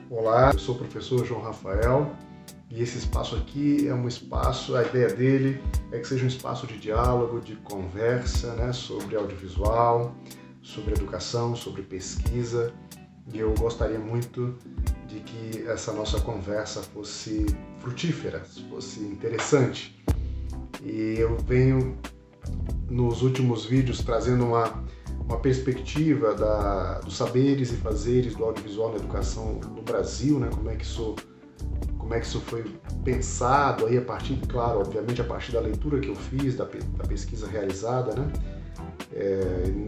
Olá, eu sou o professor João Rafael e esse espaço aqui é um espaço, a ideia dele é que seja um espaço de diálogo, de conversa, né, sobre audiovisual, sobre educação, sobre pesquisa, e eu gostaria muito de que essa nossa conversa fosse frutífera, fosse interessante. E eu venho nos últimos vídeos trazendo uma perspectiva dos saberes e fazeres do audiovisual na educação no Brasil, né? Como é que isso foi pensado aí a partir, claro, obviamente a partir da leitura que eu fiz, da pesquisa realizada, né?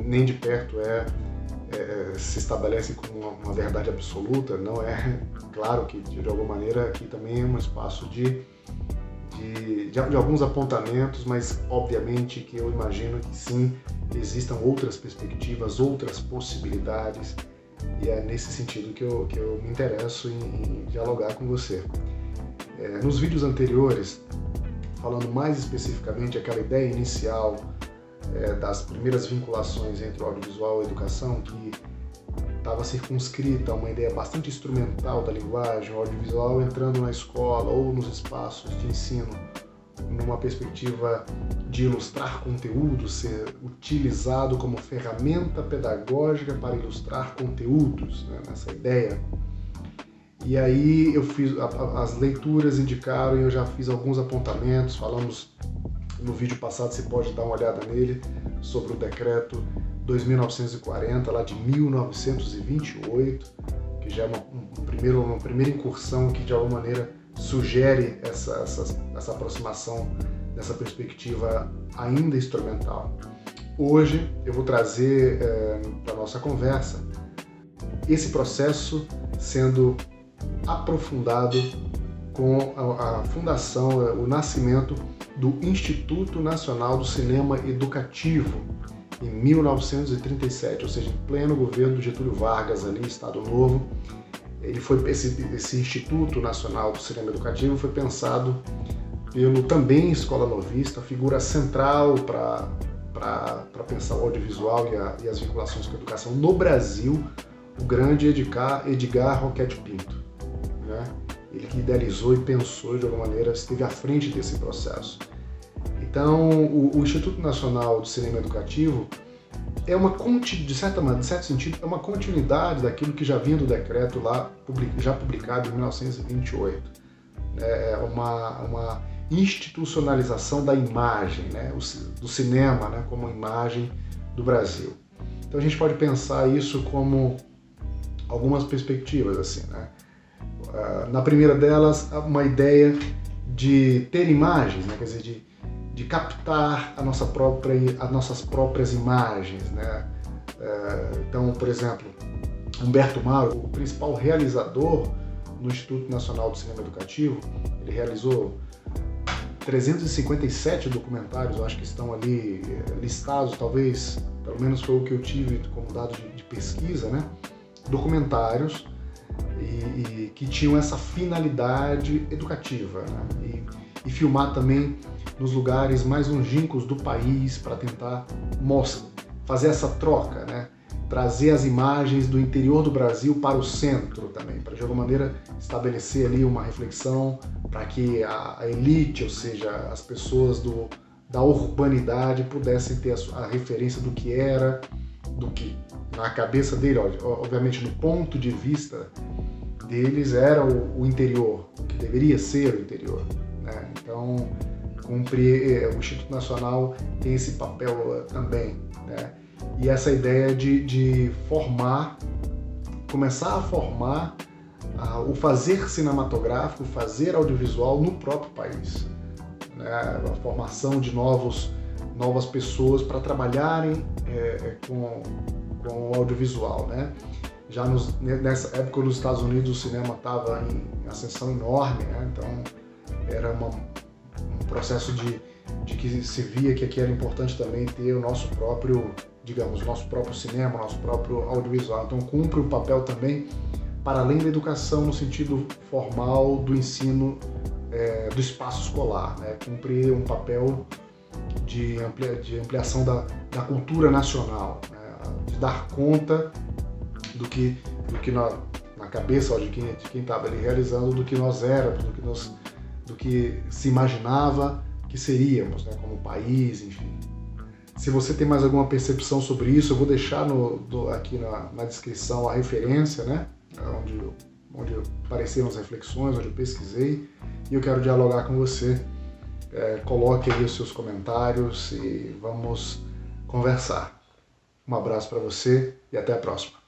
Nem de perto se estabelece como uma verdade absoluta, não é? Claro que de alguma maneira aqui também é um espaço de alguns apontamentos, mas obviamente que eu imagino que sim, existam outras perspectivas, outras possibilidades, e é nesse sentido que eu me interesso em dialogar com você. Nos vídeos anteriores, falando mais especificamente aquela ideia inicial das primeiras vinculações entre o audiovisual e a educação, que estava circunscrita a uma ideia bastante instrumental da linguagem, o audiovisual entrando na escola ou nos espaços de ensino numa perspectiva de ilustrar conteúdo, ser utilizado como ferramenta pedagógica para ilustrar conteúdos, né, nessa ideia. E aí eu fiz, as leituras indicaram e eu já fiz alguns apontamentos, falamos no vídeo passado, você pode dar uma olhada nele, sobre o decreto 2940, lá de 1928, que já é uma primeira incursão que de alguma maneira sugere essa aproximação dessa perspectiva ainda instrumental. Hoje eu vou trazer para a nossa conversa esse processo sendo aprofundado com a fundação, o nascimento do Instituto Nacional do Cinema Educativo, em 1937, ou seja, em pleno governo do Getúlio Vargas, ali, Estado Novo. Esse Instituto Nacional do Cinema Educativo foi pensado pelo também Escola Novista, figura central para pensar o audiovisual e as vinculações com a educação no Brasil, o grande Edgar Roquette Pinto, né? Ele que idealizou e pensou, de alguma maneira, esteve à frente desse processo. Então, o Instituto Nacional do Cinema Educativo é de certo sentido, é uma continuidade daquilo que já vinha do decreto lá, já publicado em 1928. É uma institucionalização da imagem, né, do cinema, né, como imagem do Brasil. Então a gente pode pensar isso como algumas perspectivas, assim, né? Na primeira delas, uma ideia de ter imagens, né, quer dizer, de captar as nossas próprias imagens, né? Então, por exemplo, Humberto Mauro, o principal realizador no Instituto Nacional do Cinema Educativo, ele realizou 357 documentários, eu acho que estão ali listados, talvez, pelo menos foi o que eu tive como dado de pesquisa, né? Documentários e que tinham essa finalidade educativa, né? E filmar também nos lugares mais longínquos do país para tentar fazer essa troca, né? Trazer as imagens do interior do Brasil para o centro também, para de alguma maneira estabelecer ali uma reflexão para que a elite, ou seja, as pessoas da urbanidade pudessem ter a referência do que era, do que na cabeça dele, obviamente no ponto de vista deles era o interior, o que deveria ser o interior, né? Então, o Instituto Nacional tem esse papel também, né? E essa ideia de começar a formar o fazer cinematográfico, o fazer audiovisual no próprio país, né? A formação de novas pessoas para trabalharem com o audiovisual, né? Já nessa época nos Estados Unidos o cinema estava em ascensão enorme, né? Então era um processo de que se via que aqui era importante também ter o nosso próprio, digamos, nosso próprio cinema, nosso próprio audiovisual. Então cumpre o papel também para além da educação no sentido formal do ensino do espaço escolar, né? Cumprir um papel de ampliação da cultura nacional, né? De dar conta do que na cabeça de quem estava ali realizando do que nós éramos, do que se imaginava que seríamos, né, como país, enfim. Se você tem mais alguma percepção sobre isso, eu vou deixar aqui na descrição a referência, né, onde apareceram as reflexões, onde eu pesquisei, e eu quero dialogar com você. Coloque aí os seus comentários e vamos conversar. Um abraço para você e até a próxima.